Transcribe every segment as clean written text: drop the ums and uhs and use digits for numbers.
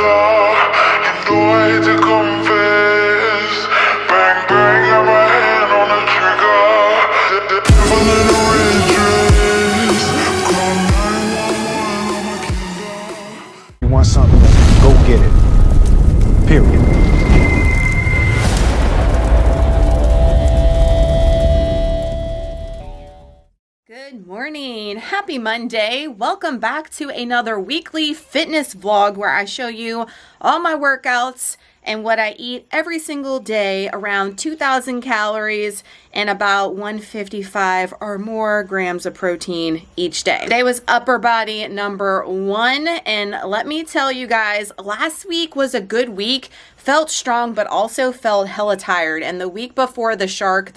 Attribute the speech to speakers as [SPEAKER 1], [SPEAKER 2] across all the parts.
[SPEAKER 1] star. You know I hate to confess. Bang, bang, got my hand on the trigger. The devil in a red dress. Call 911, I'm a killer.
[SPEAKER 2] You want something? Go get it. Period.
[SPEAKER 3] Good morning. Happy Monday. Welcome back to another weekly fitness vlog where I show you all my workouts and what I eat every single day, around 2,000 calories and about 155 or more grams of protein each day. Today was upper body number 1, and let me tell you guys, last week was a good week. Felt strong, but also felt hella tired. And the week before the shark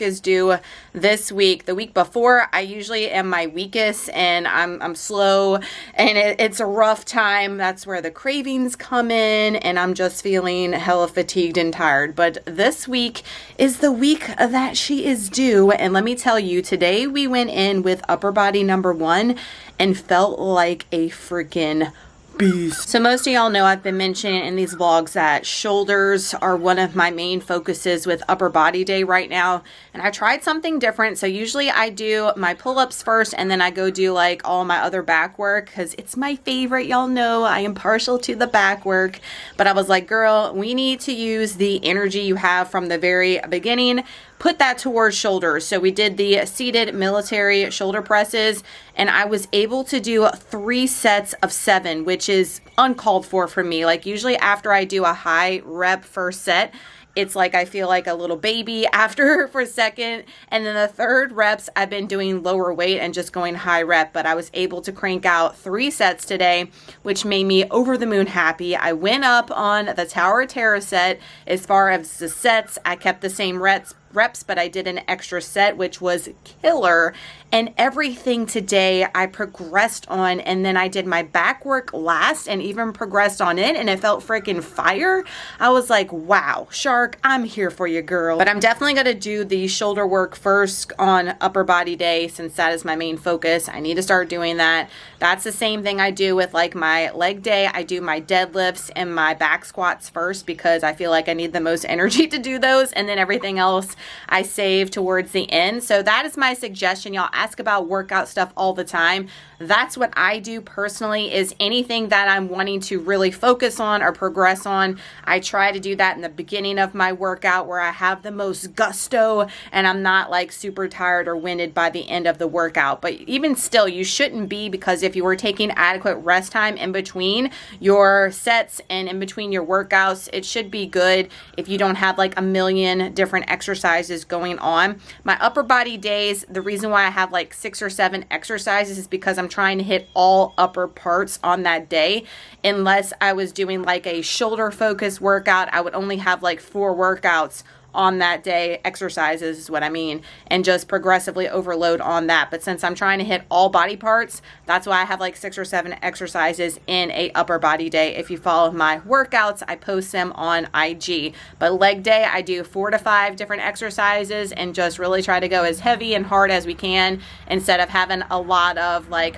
[SPEAKER 3] is due this week. The week before, I usually am my weakest and I'm slow and it's a rough time. That's where the cravings come in and I'm just feeling hella fatigued and tired. But this week is the week that she is due. And let me tell you, today we went in with upper body number 1 and felt like a freaking beast. So most of y'all know I've been mentioning in these vlogs that shoulders are one of my main focuses with upper body day right now. And I tried something different. So usually I do my pull-ups first and then I go do like all my other back work because it's my favorite. Y'all know I am partial to the back work. But I was like, girl, we need to use the energy you have from the very beginning. Put that towards shoulders. So we did the seated military shoulder presses and I was able to do 3 sets of 7, which is uncalled for me. Like usually after I do a high rep first set, it's like I feel like a little baby after for a second. And then the third reps, I've been doing lower weight and just going high rep. But I was able to crank out 3 sets today, which made me over the moon happy. I went up on the Tower of Terror set. As far as the sets, I kept the same reps, but I did an extra set, which was killer. And everything today I progressed on, and then I did my back work last and even progressed on it, and it felt freaking fire. I was like, wow, Shark, I'm here for you, girl. But I'm definitely gonna do the shoulder work first on upper body day since that is my main focus. I need to start doing that. That's the same thing I do with like my leg day. I do my deadlifts and my back squats first because I feel like I need the most energy to do those, and then everything else I save towards the end. So that is my suggestion. Y'all ask about workout stuff all the time. That's what I do personally, is anything that I'm wanting to really focus on or progress on. I try to do that in the beginning of my workout where I have the most gusto and I'm not like super tired or winded by the end of the workout. But even still, you shouldn't be, because if you were taking adequate rest time in between your sets and in between your workouts, it should be good if you don't have like a million different exercises going on. My upper body days, the reason why I have like 6 or 7 exercises is because I'm trying to hit all upper parts on that day. Unless I was doing like a shoulder focused workout, I would only have like 4 workouts on that day, exercises is what I mean, and just progressively overload on that. But since I'm trying to hit all body parts, that's why I have like 6 or 7 exercises in a upper body day. If you follow my workouts, I post them on IG. But leg day, I do 4 to 5 different exercises and just really try to go as heavy and hard as we can instead of having a lot of like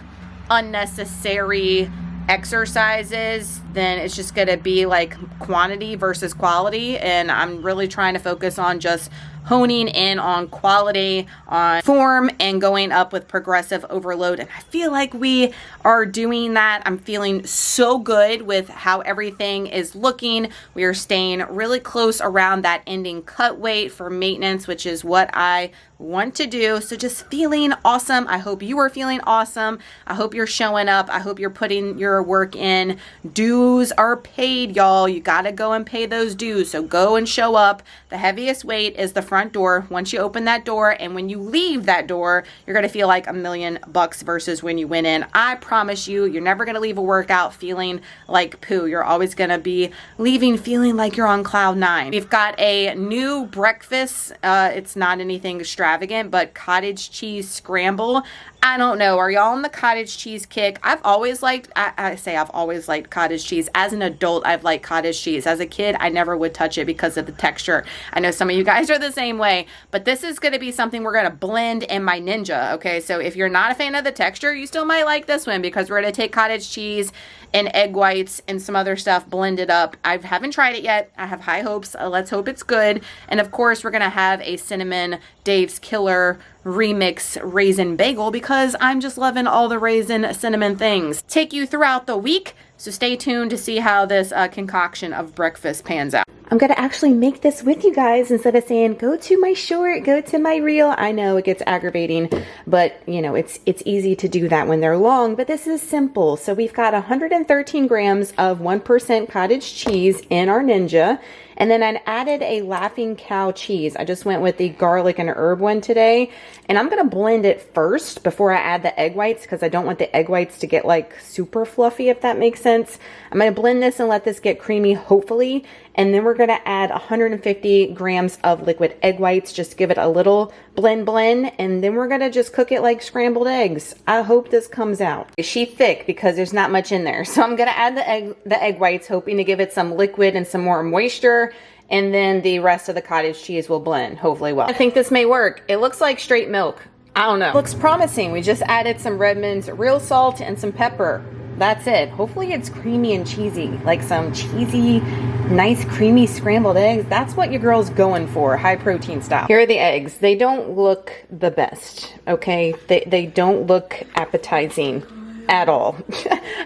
[SPEAKER 3] unnecessary exercises. Then it's just going to be like quantity versus quality, and I'm really trying to focus on just honing in on quality, on form, and going up with progressive overload. And I feel like we are doing that. I'm feeling so good with how everything is looking. We are staying really close around that ending cut weight for maintenance, which is what I want to do. So just feeling awesome. I hope you are feeling awesome. I hope you're showing up. I hope you're putting your work in. Dues are paid, y'all. You got to go and pay those dues. So go and show up. The heaviest weight is the front door. Once you open that door and when you leave that door, you're going to feel like $1,000,000 versus when you went in. I promise you, you're never going to leave a workout feeling like poo. You're always going to be leaving feeling like you're on cloud 9. We've got a new breakfast. It's not anything extravagant, but cottage cheese scramble. I don't know. Are y'all on the cottage cheese kick? I've always liked, I say I've always liked cottage cheese. As an adult, I've liked cottage cheese. As a kid, I never would touch it because of the texture. I know some of you guys are the same way, but this is going to be something we're going to blend in my Ninja, okay? So if you're not a fan of the texture, you still might like this one because we're going to take cottage cheese and egg whites and some other stuff, blend it up. I haven't tried it yet. I have high hopes. Let's hope it's good. And of course, we're going to have a cinnamon Dave's Killer remix raisin bagel because I'm just loving all the raisin cinnamon things. Take you throughout the week, so stay tuned to see how this concoction of breakfast pans out. I'm gonna actually make this with you guys instead of saying go to my short, go to my reel. I know it gets aggravating, but you know it's easy to do that when they're long, but this is simple. So we've got 113 grams of 1% cottage cheese in our Ninja. And then I added a Laughing Cow cheese. I just went with the garlic and herb one today. And I'm going to blend it first before I add the egg whites because I don't want the egg whites to get like super fluffy, if that makes sense. I'm going to blend this and let this get creamy, hopefully. And then we're going to add 150 grams of liquid egg whites. Just give it a little blend. And then we're going to just cook it like scrambled eggs. I hope this comes out. She's thick because there's not much in there. So I'm going to add the egg whites, hoping to give it some liquid and some more moisture. And then the rest of the cottage cheese will blend, hopefully well. I think this may work. It looks like straight milk. I don't know. Looks promising. We just added some Redmond's real salt and some pepper. That's it. Hopefully it's creamy and cheesy, like some cheesy, nice creamy scrambled eggs. That's what your girl's going for, high protein style. Here are the eggs. They don't look the best, okay? They don't look appetizing at all.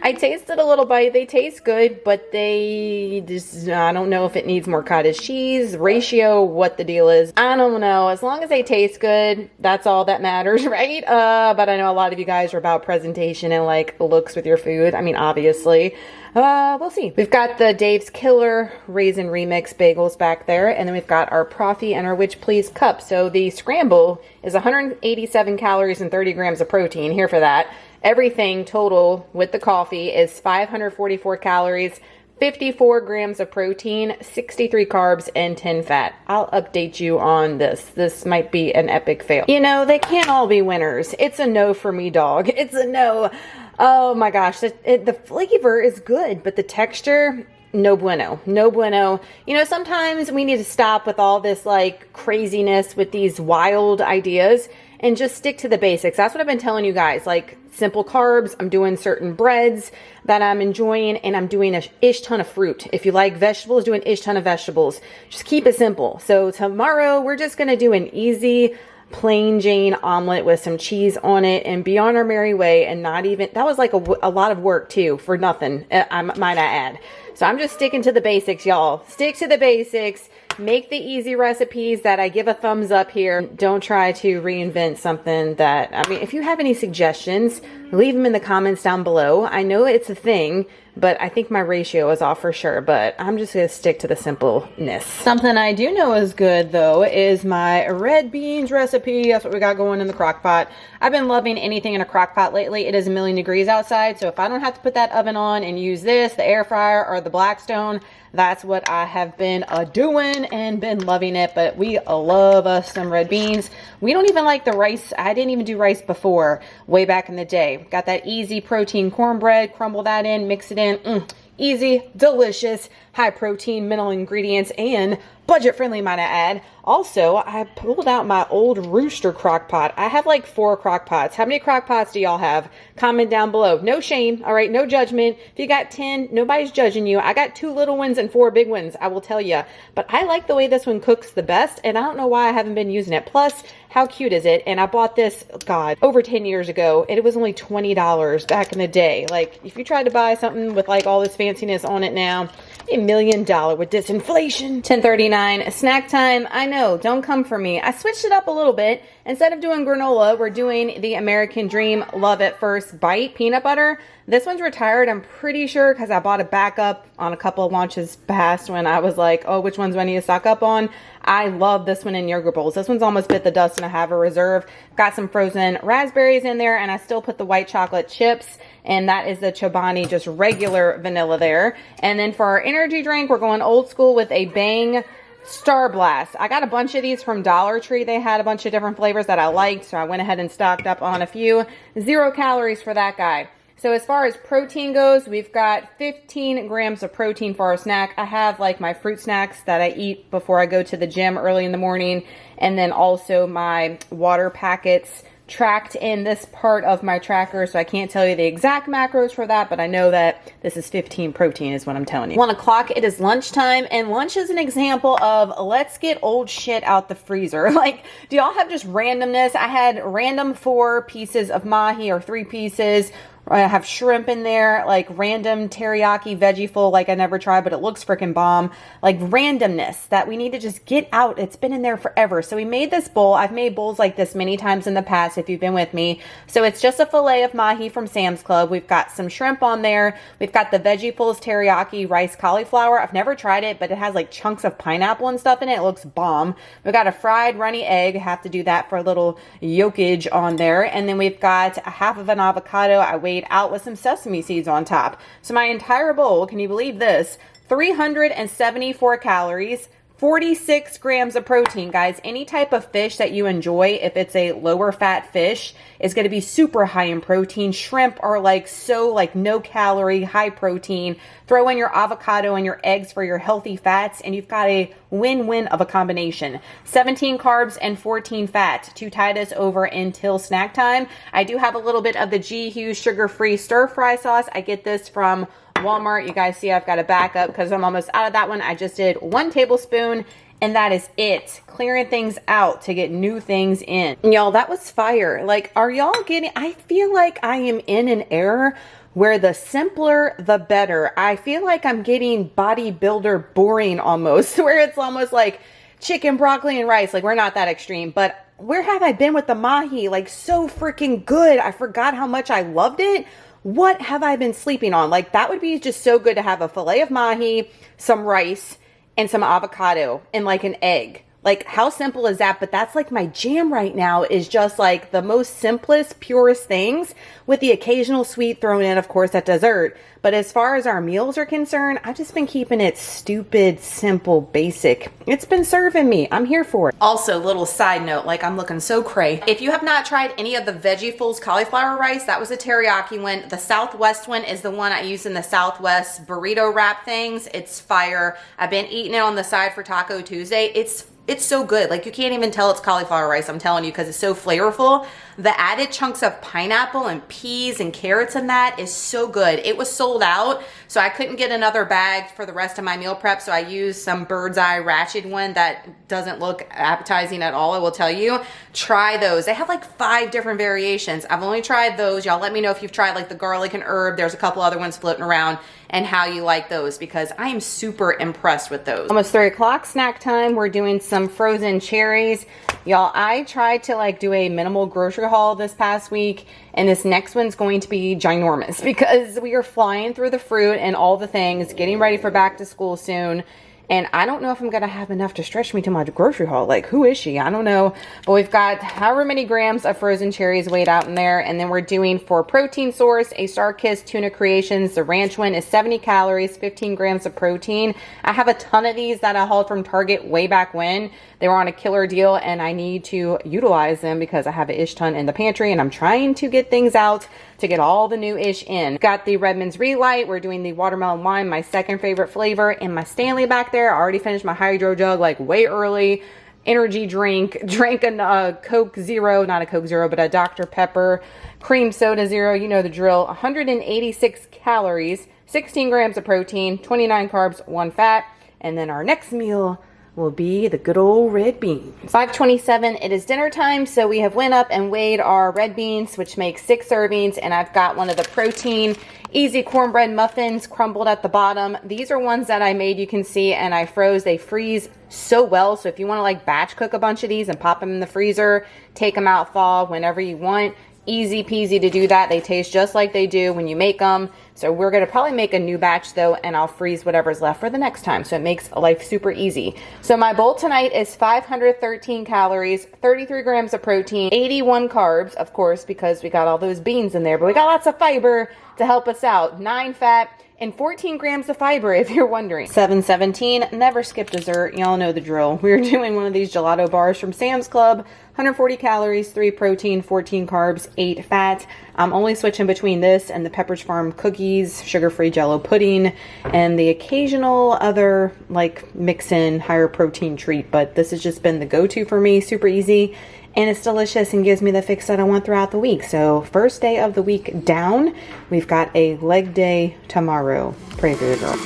[SPEAKER 3] I tasted a little bite. They taste good, but they just, I don't know if it needs more cottage cheese, ratio, what the deal is. I don't know. As long as they taste good, that's all that matters, right? But I know a lot of you guys are about presentation and like looks with your food. I mean, obviously. We'll see. We've got the Dave's Killer Raisin Remix bagels back there, and then we've got our Profi and our Which Please cup. So the scramble is 187 calories and 30 grams of protein. Here for that. Everything total with the coffee is 544 calories, 54 grams of protein, 63 carbs, and 10 fat. I'll update you on this. This might be an epic fail. You know, they can't all be winners. It's a no for me, dog. It's a no. Oh my gosh, the flavor is good, but the texture, no bueno. No bueno. You know, sometimes we need to stop with all this like craziness with these wild ideas and just stick to the basics. That's what I've been telling you guys, like simple carbs. I'm doing certain breads that I'm enjoying, and I'm doing a ish ton of fruit. If you like vegetables, do an ish ton of vegetables. Just keep it simple. So tomorrow we're just going to do an easy plain Jane omelet with some cheese on it and be on our merry way. And not even, that was like a lot of work too for nothing, I might add. So I'm just sticking to the basics, y'all. Stick to the basics. Make the easy recipes that I give a thumbs up here. Don't try to reinvent something that, I mean, if you have any suggestions, leave them in the comments down below. I know it's a thing, but I think my ratio is off for sure, but I'm just going to stick to the simpleness. Something I do know is good though is my red beans recipe. That's what we got going in the crock pot. I've been loving anything in a crock pot lately. It is 1,000,000 degrees outside, so if I don't have to put that oven on and use this, the air fryer or the Blackstone, that's what I have been doing and been loving it. But we love us some red beans. We don't even like the rice. I didn't even do rice before, way back in the day. Got that easy protein cornbread, crumble that in, mix it in. Easy, delicious, high protein, minimal ingredients, and budget friendly, might I add. Also, I pulled out my old Rooster crock pot. I have like 4 crock pots. How many crock pots do y'all have? Comment down below. No shame, all right? No judgment. If you got 10, nobody's judging you. I got 2 little ones and 4 big ones, I will tell you. But I like the way this one cooks the best, and I don't know why I haven't been using it. Plus, how cute is it? And I bought this, God, over 10 years ago, and it was only $20 back in the day. Like, if you tried to buy something with like all this fanciness on it now, $1 million with this inflation. 10:39, snack time. I know, don't come for me. I switched it up a little bit. Instead of doing granola, we're doing the American Dream Love at First Bite peanut butter. This one's retired, I'm pretty sure, because I bought a backup on a couple of launches past when I was like, oh, which ones do I need to stock up on? I love this one in yogurt bowls. This one's almost bit the dust and I have a reserve. Got some frozen raspberries in there, and I still put the white chocolate chips, and that is the Chobani, just regular vanilla there. And then for our energy drink, we're going old school with a Bang Star Blast. I got a bunch of these from Dollar Tree. They had a bunch of different flavors that I liked, so I went ahead and stocked up on a few. 0 calories for that guy. So as far as protein goes, we've got 15 grams of protein for our snack. I have like my fruit snacks that I eat before I go to the gym early in the morning, and then also my water packets tracked in this part of my tracker, so I can't tell you the exact macros for that, but I know that this is 15 protein is what I'm telling you. 1 o'clock, it is lunchtime, and lunch is an example of let's get old shit out the freezer. Like, do y'all have just randomness? I had random 4 pieces of mahi, or 3 pieces. I have shrimp in there, like random teriyaki veggie full, like I never tried, but it looks freaking bomb. Like randomness that we need to just get out. It's been in there forever. So we made this bowl. I've made bowls like this many times in the past if you've been with me. So it's just a fillet of mahi from Sam's Club. We've got some shrimp on there. We've got the veggie fulls teriyaki rice cauliflower. I've never tried it, but it has like chunks of pineapple and stuff in it. It looks bomb. We've got a fried runny egg. Have to do that for a little yolkage on there. And then we've got a half of an avocado. I weighed out with some sesame seeds on top. So my entire bowl, can you believe this? 374 calories, 46 grams of protein, guys. Any type of fish that you enjoy, if it's a lower fat fish, is going to be super high in protein. Shrimp are like so like no calorie, high protein. Throw in your avocado and your eggs for your healthy fats, and you've got a win-win of a combination. 17 carbs and 14 fat to tide us over until snack time. I do have a little bit of the G. Hughes sugar-free stir-fry sauce. I get this from Walmart. You guys see I've got a backup because I'm almost out of that one. I just did 1 tablespoon, and that is it. Clearing things out to get new things in. Y'all, that was fire. Like, are y'all getting, I feel like I am in an era where the simpler, the better. I feel like I'm getting bodybuilder boring almost, where it's almost like chicken, broccoli, and rice. Like, we're not that extreme, but where have I been with the mahi? Like, so freaking good. I forgot how much I loved it. What have I been sleeping on? Like, that would be just so good to have a fillet of mahi, some rice, and some avocado, and like an egg. Like, how simple is that? But that's like my jam right now, is just like the most simplest, purest things with the occasional sweet thrown in, of course, at dessert. But as far as our meals are concerned, I've just been keeping it stupid, simple, basic. It's been serving me. I'm here for it. Also, little side note, like I'm looking so cray. If you have not tried any of the Veggie Fulls cauliflower rice, that was a teriyaki one. The Southwest one is the one I use in the Southwest burrito wrap things. It's fire. I've been eating it on the side for Taco Tuesday. It's so good. Like, you can't even tell it's cauliflower rice, I'm telling you, because it's so flavorful. The added chunks of pineapple and peas and carrots in that is so good. It was sold out, so I couldn't get another bag for the rest of my meal prep, so I used some Bird's Eye Ratchet one that doesn't look appetizing at all, I will tell you. Try those. They have like 5 different variations. I've only tried those. Y'all let me know if you've tried like the garlic and herb. There's a couple other ones floating around, and how you like those, because I am super impressed with those. Almost 3 o'clock, snack time. We're doing some frozen cherries. Y'all, I tried to like do a minimal grocery haul this past week, and this next one's going to be ginormous because we are flying through the fruit and all the things, getting ready for back to school soon. And I don't know if I'm going to have enough to stretch me to my grocery haul. Like, who is she? I don't know. But we've got however many grams of frozen cherries weighed out in there. And then we're doing, for protein source, a Starkist Tuna Creations. The ranch one is 70 calories, 15 grams of protein. I have a ton of these that I hauled from Target way back when. They were on a killer deal, and I need to utilize them because I have an ish ton in the pantry, and I'm trying to get things out to get all the new ish in. Got the Redmond's Relight. We're doing the watermelon wine, my second favorite flavor, and my Stanley back there. I already finished my HYDROJUG like way early. Energy drink, drank a Coke Zero, not a Coke Zero, but a Dr. Pepper cream soda zero. You know the drill. 186 calories, 16 grams of protein, 29 carbs, 1 fat. And then our next meal will be the good old red beans. 5:27, it is dinner time, so we have went up and weighed our red beans, which makes 6 servings, and I've got one of the protein easy cornbread muffins crumbled at the bottom. These are ones that I made, you can see, and I froze. They freeze so well, so if you want to like batch cook a bunch of these and pop them in the freezer, take them out, thaw whenever you want, easy peasy to do that. They taste just like they do when you make them. So we're gonna probably make a new batch though, and I'll freeze whatever's left for the next time. So it makes life super easy. So my bowl tonight is 513 calories, 33 grams of protein, 81 carbs, of course, because we got all those beans in there, but we got lots of fiber to help us out, 9 fat, and 14 grams of fiber, if you're wondering. 717, never skip dessert. Y'all know the drill. We're doing one of these gelato bars from Sam's Club. 140 calories, 3 protein, 14 carbs, 8 fat. I'm only switching between this and the Pepperidge Farm cookies, sugar-free Jello pudding, and the occasional other like mix-in higher protein treat. But this has just been the go-to for me. Super easy. And it's delicious and gives me the fix that I want throughout the week. So first day of the week down, we've got a leg day tomorrow. Pray for your girl.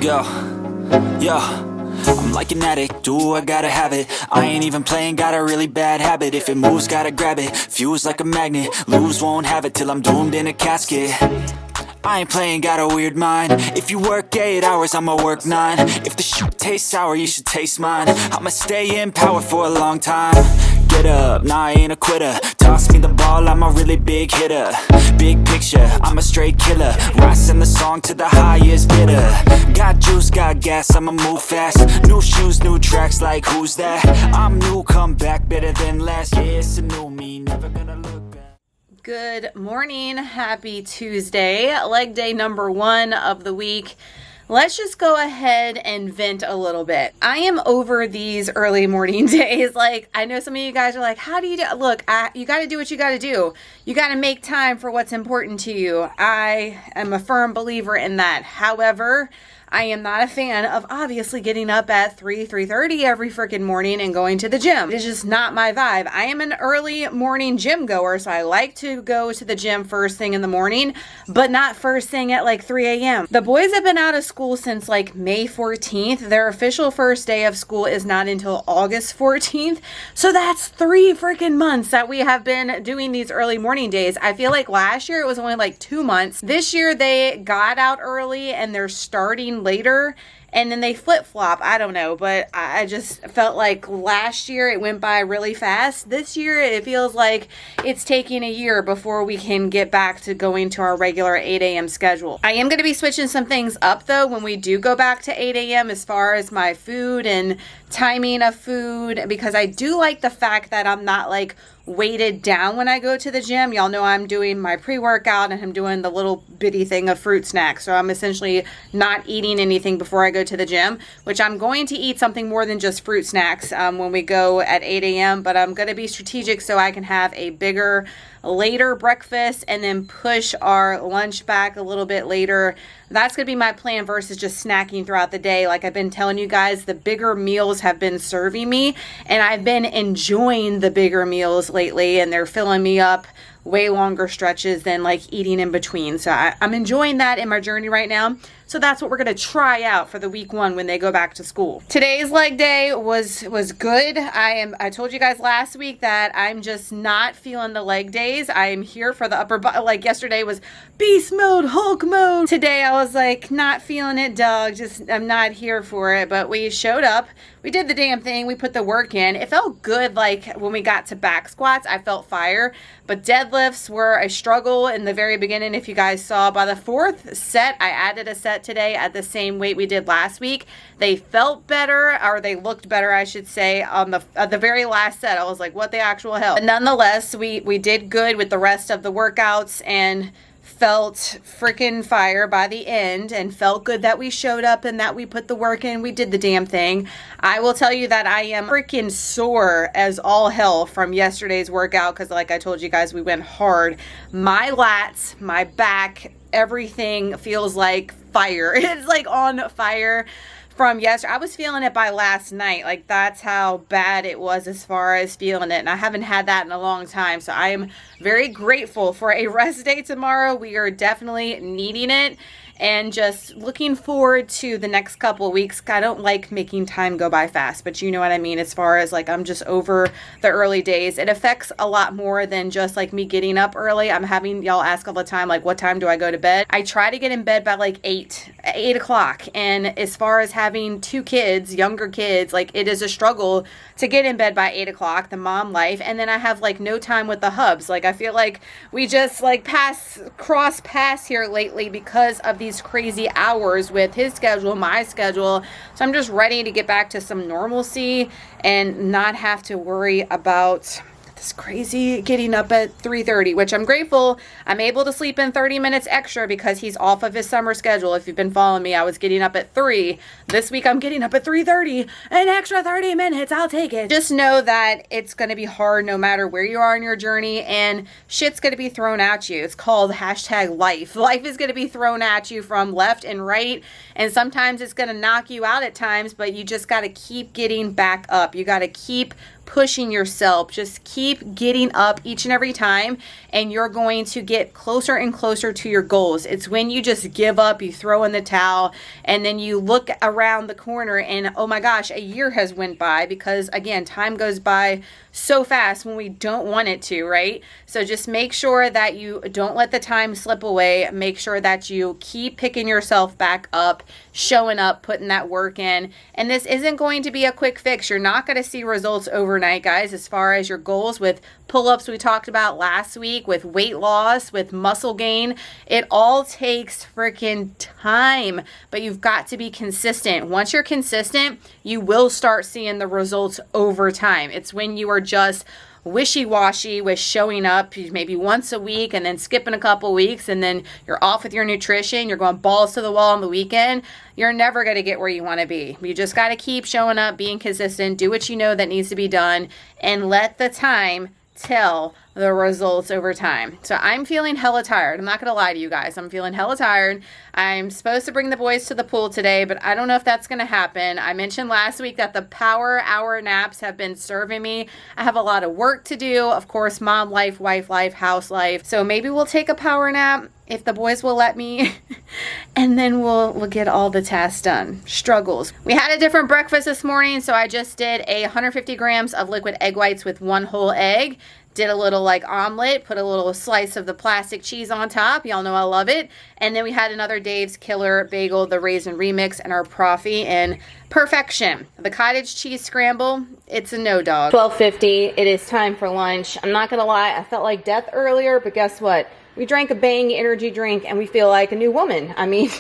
[SPEAKER 4] Go, yo, I'm like an addict, do I gotta have it. I ain't even playing, got a really bad habit. If it moves, gotta grab it, fuse like a magnet. Lose, won't have it till I'm doomed in a casket. I ain't playing, got a weird mind. If you work 8 hours, I'ma work 9. If the shoot tastes sour, you should taste mine. I'ma stay in power for a long time. Get up, nah, I ain't a quitter. Toss me the ball, I'm a really big hitter. Big picture, I'm a straight killer. Rising the song to the highest bidder. Got juice, got gas, I'ma move fast. New shoes, new tracks, like who's that? I'm new, come back better than last. Yeah, it's a new me, never gonna look back.
[SPEAKER 3] Good morning, happy Tuesday, leg day number 1 of the week. Let's just go ahead and vent a little bit. I am over these early morning days. Like, I know some of you guys are like, how do you do? Look, you got to do what you got to do. You got to make time for what's important to you. I am a firm believer in that. However, I am not a fan of obviously getting up at 3:30 every freaking morning and going to the gym. It's just not my vibe. I am an early morning gym goer, so I like to go to the gym first thing in the morning, but not first thing at like 3 a.m. The boys have been out of school since like May 14th. Their official first day of school is not until August 14th. So that's 3 freaking months that we have been doing these early morning days. I feel like last year it was only like 2 months. This year they got out early and they're starting later, and then they flip-flop. I don't know, but I just felt like last year it went by really fast. This year it feels like it's taking a year before we can get back to going to our regular 8 a.m. schedule. I am going to be switching some things up though when we do go back to 8 a.m. as far as my food and timing of food, because I do like the fact that I'm not like weighted down when I go to the gym. Y'all know I'm doing my pre-workout and I'm doing the little bitty thing of fruit snacks. So I'm essentially not eating anything before I go to the gym, which I'm going to eat something more than just fruit snacks when we go at 8 a.m. But I'm going to be strategic so I can have a bigger later breakfast and then push our lunch back a little bit later. That's going to be my plan versus just snacking throughout the day. Like I've been telling you guys, the bigger meals have been serving me, and I've been enjoying the bigger meals lately, and they're filling me up way longer stretches than like eating in between. So I'm enjoying that in my journey right now. So that's what we're going to try out for the week 1 when they go back to school. Today's leg day was good. I told you guys last week that I'm just not feeling the leg days. I am here for the upper body. Like yesterday was beast mode, Hulk mode. Today I was like not feeling it, dog. I'm not here for it. But we showed up. we did the damn thing. We put the work in. It felt good. Like when we got to back squats, I felt fire, but deadlifts were a struggle in the very beginning. If you guys saw, by the 4th set, I added a set today at the same weight we did last week. They felt better, or they looked better, I should say, on the very last set. I was like, what the actual hell? But nonetheless, we did good with the rest of the workouts and felt freaking fire by the end, and felt good that we showed up and that we put the work in. We did the damn thing. I will tell you that I am freaking sore as all hell from yesterday's workout, because like I told you guys, we went hard. My lats, my back, everything feels like fire. It's like on fire from yesterday. I was feeling it by last night. Like, that's how bad it was as far as feeling it, and I haven't had that in a long time. So I am very grateful for a rest day tomorrow. We are definitely needing it, and just looking forward to the next couple of weeks. I don't like making time go by fast, but you know what I mean, as far as like, I'm just over the early days. It affects a lot more than just like me getting up early. I'm having y'all ask all the time, like, what time do I go to bed? I try to get in bed by like 8 o'clock. And as far as having 2 kids, younger kids, like, it is a struggle to get in bed by 8 o'clock, the mom life. And then I have like no time with the hubs. Like, I feel like we just like cross paths here lately because of these crazy hours with his schedule, my schedule. So I'm just ready to get back to some normalcy and not have to worry about this crazy getting up at 3:30, which I'm grateful. I'm able to sleep in 30 minutes extra because he's off of his summer schedule. If you've been following me, I was getting up at 3. This week I'm getting up at 3:30. An extra 30 minutes, I'll take it. Just know that it's going to be hard no matter where you are in your journey, and shit's going to be thrown at you. It's called #life. Life is going to be thrown at you from left and right, and sometimes it's going to knock you out at times, but you just got to keep getting back up. You got to keep pushing yourself. Just keep getting up each and every time, and you're going to get closer and closer to your goals. It's when you just give up, you throw in the towel, and then you look around the corner and, oh my gosh, a year has went by, because again, time goes by so fast when we don't want it to, right? So just make sure that you don't let the time slip away. Make sure that you keep picking yourself back up, showing up, putting that work in. And this isn't going to be a quick fix. You're not going to see results overnight, guys, as far as your goals with pull-ups we talked about last week, with weight loss, with muscle gain. It all takes freaking time, but you've got to be consistent. Once you're consistent, you will start seeing the results over time. It's when you are just wishy-washy with showing up maybe once a week and then skipping a couple weeks, and then you're off with your nutrition, you're going balls to the wall on the weekend, you're never going to get where you want to be. You just got to keep showing up, being consistent, do what you know that needs to be done, and let the time tell the results over time. So I'm feeling hella tired. I'm not gonna lie to you guys. I'm feeling hella tired. I'm supposed to bring the boys to the pool today, but I don't know if that's gonna happen. I mentioned last week that the power hour naps have been serving me. I have a lot of work to do. Of course, mom life, wife life, house life. So maybe we'll take a power nap if the boys will let me, and then we'll get all the tasks done. Struggles. We had a different breakfast this morning, so I just did 150 grams of liquid egg whites with 1 whole egg. Did a little like omelet, put a little slice of the plastic cheese on top. Y'all know I love it. And then we had another Dave's Killer Bagel, the Raisin Remix, and our Proffee in perfection. The cottage cheese scramble, it's a no dog. 12:50, it is time for lunch. I'm not gonna lie, I felt like death earlier, but guess what? We drank a Bang energy drink and we feel like a new woman. I mean,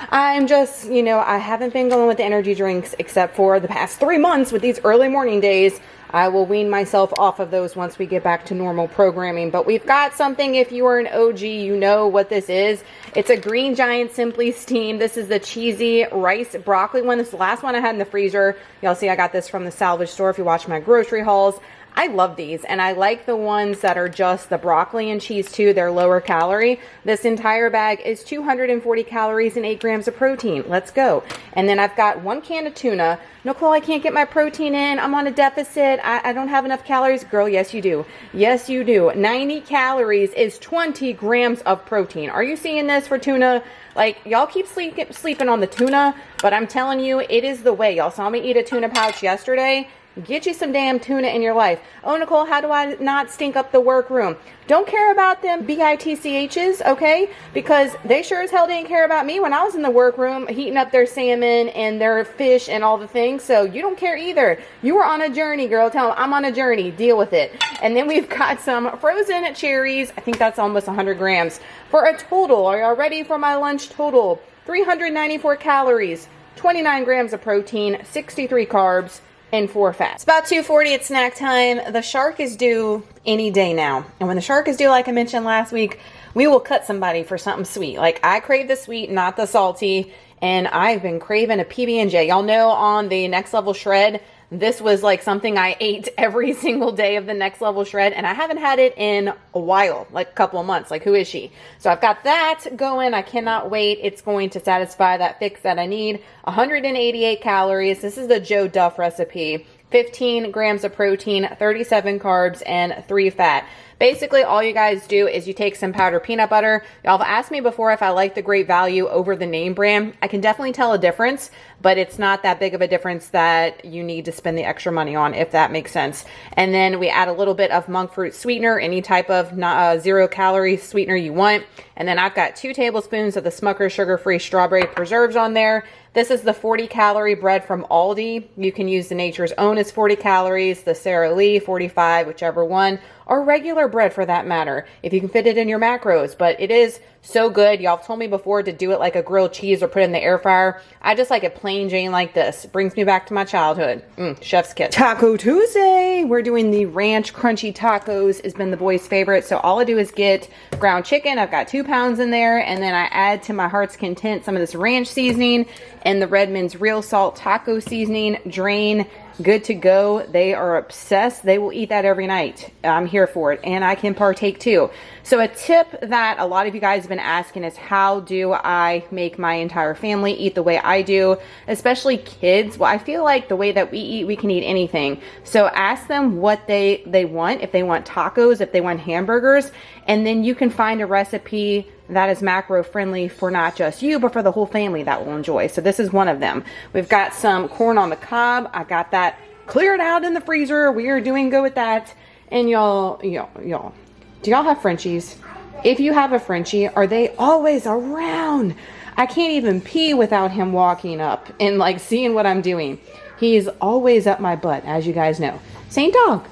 [SPEAKER 3] I'm just, you know, I haven't been going with the energy drinks except for the past 3 months with these early morning days. I will wean myself off of those once we get back to normal programming. But we've got something, if you are an OG, you know what this is. It's a Green Giant Simply Steamed. This is the cheesy rice broccoli one. This is the last one I had in the freezer. Y'all see I got this from the salvage store if you watch my grocery hauls. I love these, and I like the ones that are just the broccoli and cheese too. They're lower calorie. This entire bag is 240 calories and 8 grams of protein. Let's go. And then I've got 1 can of tuna. Nicole, I can't get my protein in. I'm on a deficit. I don't have enough calories. Girl, yes you do. Yes you do. 90 calories is 20 grams of protein. Are you seeing this for tuna? Like, y'all keep sleeping on the tuna, but I'm telling you, it is the way. Y'all saw me eat a tuna pouch yesterday. Get you some damn tuna in your life. Oh, Nicole, how do I not stink up the workroom? Don't care about them BITCHs, okay? Because they sure as hell didn't care about me when I was in the workroom heating up their salmon and their fish and all the things. So you don't care either. You were on a journey, girl. Tell them I'm on a journey. Deal with it. And then we've got some frozen cherries. I think that's almost 100 grams for a total. Are y'all ready for my lunch total? 394 calories, 29 grams of protein, 63 carbs, and 4 fats. It's about 2:40 at snack time. The shark is due any day now. And when the shark is due, like I mentioned last week, we will cut somebody for something sweet. Like I crave the sweet, not the salty. And I've been craving a PB&J. Y'all know on the Next Level Shred, this was like something I ate every single day of the Next Level Shred, and I haven't had it in a while, like a couple of months. Like, who is she? So I've got that going. I cannot wait. It's going to satisfy that fix that I need. 188 calories. This is the Joe Duff recipe. 15 grams of protein, 37 carbs, and 3 fat. Basically, all you guys do is you take some powdered peanut butter. Y'all have asked me before if I like the Great Value over the name brand. I can definitely tell a difference, but it's not that big of a difference that you need to spend the extra money on, if that makes sense. And then we add a little bit of monk fruit sweetener, any type of 0-calorie sweetener you want. And then I've got 2 tablespoons of the Smucker's sugar-free strawberry preserves on there. This is the 40-calorie bread from Aldi. You can use the Nature's Own as 40 calories, the Sara Lee 45, whichever one, or regular bread for that matter, if you can fit it in your macros. But it is so good. Y'all have told me before to do it like a grilled cheese or put it in the air fryer. I just like it plain Jane like this. It brings me back to my childhood. Chef's kiss. Taco Tuesday. We're doing the ranch crunchy tacos. Has been the boys' favorite. So all I do is get ground chicken. I've got 2 pounds in there, and then I add to my heart's content some of this ranch seasoning and the Redmond's real salt taco seasoning. Drain. Good to go. They are obsessed. They will eat that every night. I'm here for it, and I can partake too. So a tip that a lot of you guys have been asking is, how do I make my entire family eat the way I do, especially kids? Well, I feel like the way that we eat, we can eat anything. So ask them what they want. If they want tacos, if they want hamburgers, and then you can find a recipe that is macro friendly for not just you, but for the whole family that will enjoy. So this is one of them. We've got some corn on the cob. I got that cleared out in the freezer. We are doing good with that. And y'all, do y'all have Frenchies? If you have a Frenchie, are they always around? I can't even pee without him walking up and like seeing what I'm doing. He's always up my butt, as you guys know. Saint Dog,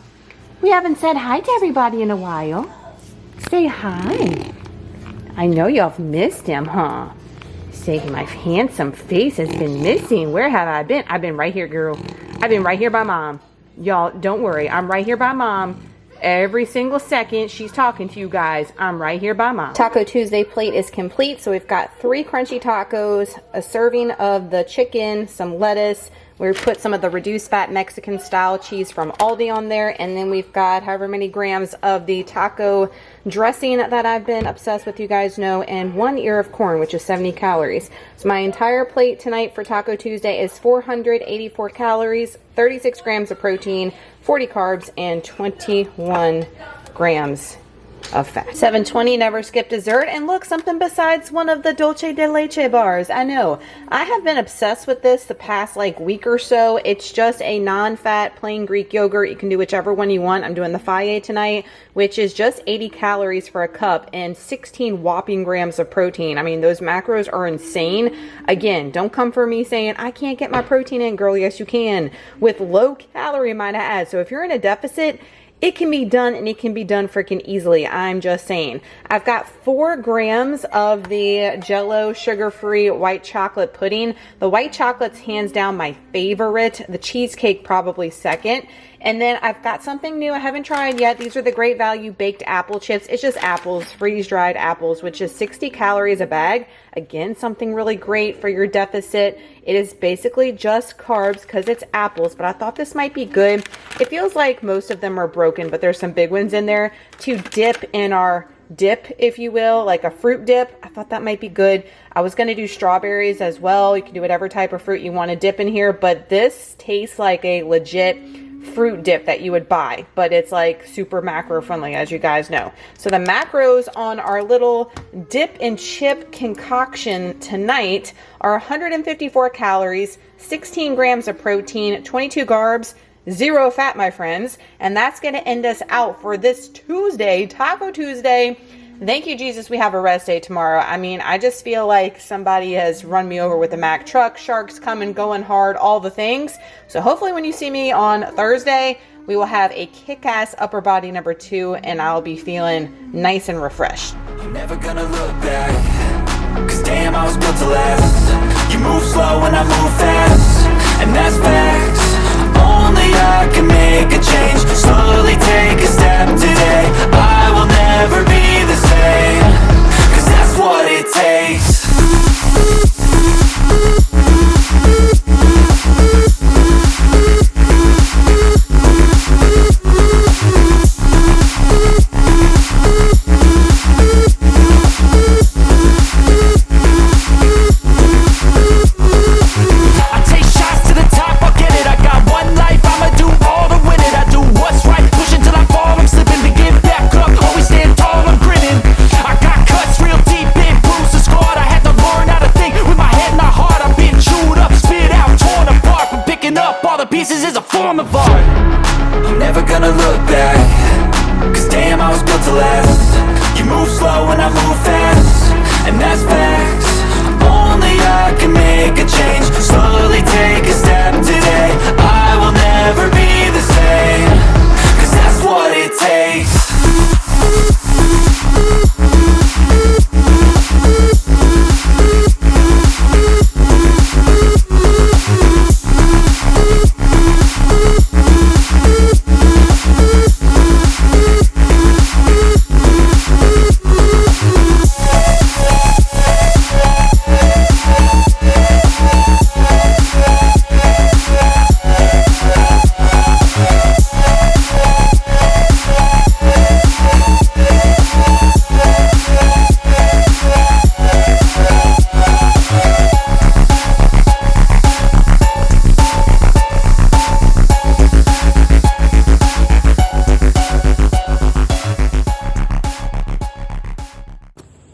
[SPEAKER 3] we haven't said hi to everybody in a while. Say hi. I know y'all have missed him, huh? Say, my handsome face has been missing. Where have I been? I've been right here, girl. I've been right here by mom. Y'all, don't worry. I'm right here by mom. Every single second she's talking to you guys, I'm right here by mom. Taco Tuesday plate is complete. So we've got 3 crunchy tacos, a serving of the chicken, some lettuce. We put some of the reduced fat Mexican style cheese from Aldi on there. And then we've got however many grams of the taco dressing that I've been obsessed with, you guys know, and 1 ear of corn, which is 70 calories. So my entire plate tonight for Taco Tuesday is 484 calories, 36 grams of protein, 40 carbs, and 21 grams of fat. 7:20, never skip dessert. And look, something besides one of the dulce de leche bars. I know. I have been obsessed with this the past like week or so. It's just a non-fat plain Greek yogurt. You can do whichever one you want. I'm doing the Faye tonight, which is just 80 calories for a cup and 16 whopping grams of protein. I mean, those macros are insane. Again, don't come for me saying, I can't get my protein in, girl. Yes, you can. With low calorie, might I add. So if you're in a deficit, it can be done, and it can be done freaking easily. I'm just saying. I've got 4 grams of the Jell-O sugar-free white chocolate pudding. The white chocolate's hands down my favorite. The cheesecake probably second. And then I've got something new I haven't tried yet. These are the Great Value baked apple chips. It's just apples, freeze-dried apples, which is 60 calories a bag. Again, something really great for your deficit. It is basically just carbs because it's apples, but I thought this might be good. It feels like most of them are broken, but there's some big ones in there to dip in our dip, if you will, like a fruit dip. I thought that might be good. I was going to do strawberries as well. You can do whatever type of fruit you want to dip in here, but this tastes like a legit fruit dip that you would buy, but it's like super macro friendly, as you guys know. So the macros on our little dip and chip concoction tonight are 154 calories, 16 grams of protein, 22 carbs, zero fat, my friends. And that's going to end us out for this Tuesday, Taco Tuesday. Thank you, Jesus, we have a rest day tomorrow. I mean, I just feel like somebody has run me over with a Mack truck. Sharks coming, going hard, all the things. So hopefully when you see me on Thursday, we will have a kick-ass upper body number 2, and I'll be feeling nice and refreshed.
[SPEAKER 4] I'm never gonna look back, 'cause damn, I was built to last. You move slow and I move fast, and that's facts. Only I can make a change, slowly take a step today. I will never be the same, 'cause that's what it takes. Pieces is a form of art. I'm never gonna look back, 'cause damn, I was built to last. You move slow and I move fast, and that's facts. Only I can make a change, slowly take a step today. I will never be the same, 'cause that's what it takes.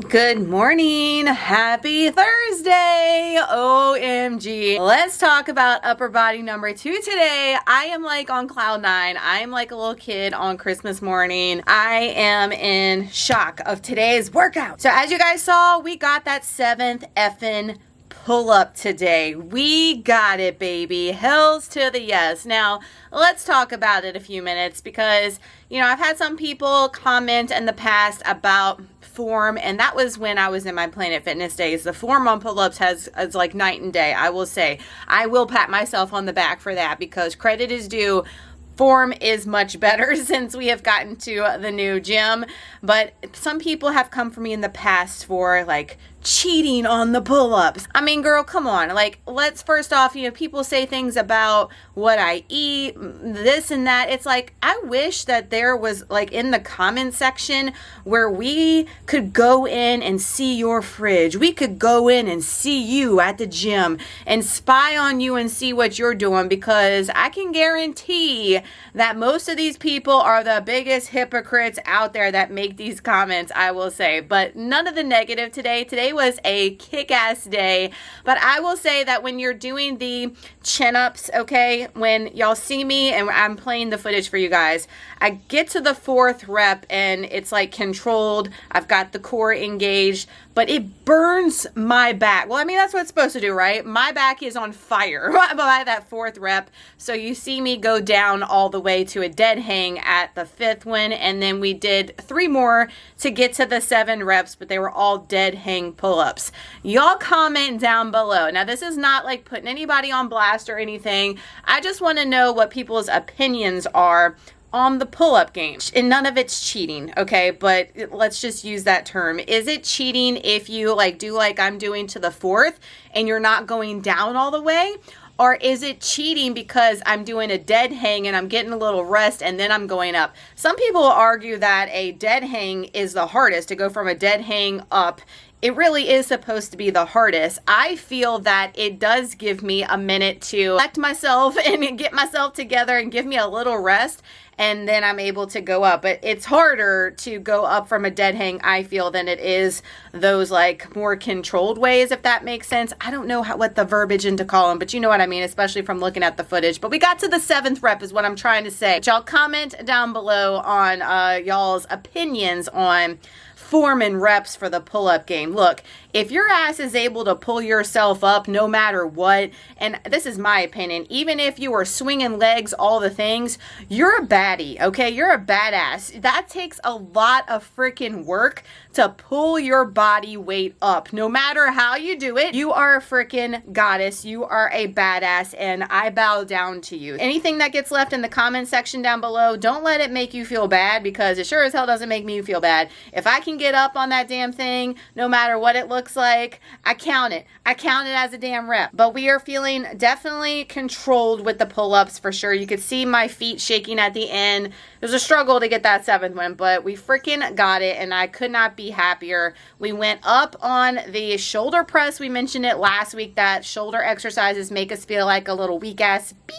[SPEAKER 3] Good morning. Happy Thursday. OMG. Let's talk about upper body number 2 today. I am like on cloud 9. I am like a little kid on Christmas morning. I am in shock of today's workout. So as you guys saw, we got that 7th effing pull up today. We got it, baby. Hells to the yes. Now, let's talk about it a few minutes because, you know, I've had some people comment in the past about form, and that was when I was in my Planet Fitness days. The form on pull-ups is like night and day. I will say, I will pat myself on the back for that because credit is due. Form is much better since we have gotten to the new gym, but some people have come for me in the past for like cheating on the pull-ups. I mean, girl, come on. Like, let's first off, you know, people say things about what I eat, this and that. It's like, I wish that there was like in the comment section where we could go in and see your fridge. We could go in and see you at the gym and spy on you and see what you're doing, because I can guarantee that most of these people are the biggest hypocrites out there that make these comments, I will say. But none of the negative today. Today was a kick-ass day, but I will say that when you're doing the chin-ups, okay, when y'all see me and I'm playing the footage for you guys, I get to the 4th rep and it's like controlled. I've got the core engaged, but it burns my back. Well, I mean, that's what it's supposed to do, right? My back is on fire by that 4th rep. So you see me go down all the way to a dead hang at the 5th one, and then we did 3 more to get to the 7 reps, but they were all dead hang pull-ups. Y'all comment down below. Now, this is not like putting anybody on blast or anything. I just want to know what people's opinions are on the pull-up game. And none of it's cheating, okay? But let's just use that term. Is it cheating if you like do like I'm doing to the 4th and you're not going down all the way? Or is it cheating because I'm doing a dead hang and I'm getting a little rest and then I'm going up? Some people argue that a dead hang is the hardest, to go from a dead hang up. It really is supposed to be the hardest. I feel that it does give me a minute to collect myself and get myself together and give me a little rest. and then I'm able to go up. But it's harder to go up from a dead hang, I feel, than it is those like more controlled ways, if that makes sense. I don't know what the verbiage into call them, but you know what I mean, especially from looking at the footage. But we got to the 7th rep is what I'm trying to say. Y'all comment down below on y'all's opinions on form and reps for the pull-up game. Look, if your ass is able to pull yourself up no matter what, and this is my opinion, even if you are swinging legs, all the things, you're a baddie, okay? You're a badass. That takes a lot of freaking work to pull your body weight up. No matter how you do it, you are a freaking goddess. You are a badass, and I bow down to you. Anything that gets left in the comment section down below, don't let it make you feel bad, because it sure as hell doesn't make me feel bad. If I can get up on that damn thing, no matter what it looks like, I count it. I count it as a damn rep. But we are feeling definitely controlled with the pull-ups for sure. You could see my feet shaking at the end. It was a struggle to get that 7th one, but we freaking got it, and I could not be happier. We went up on the shoulder press. We mentioned it last week that shoulder exercises make us feel like a little weak ass bee,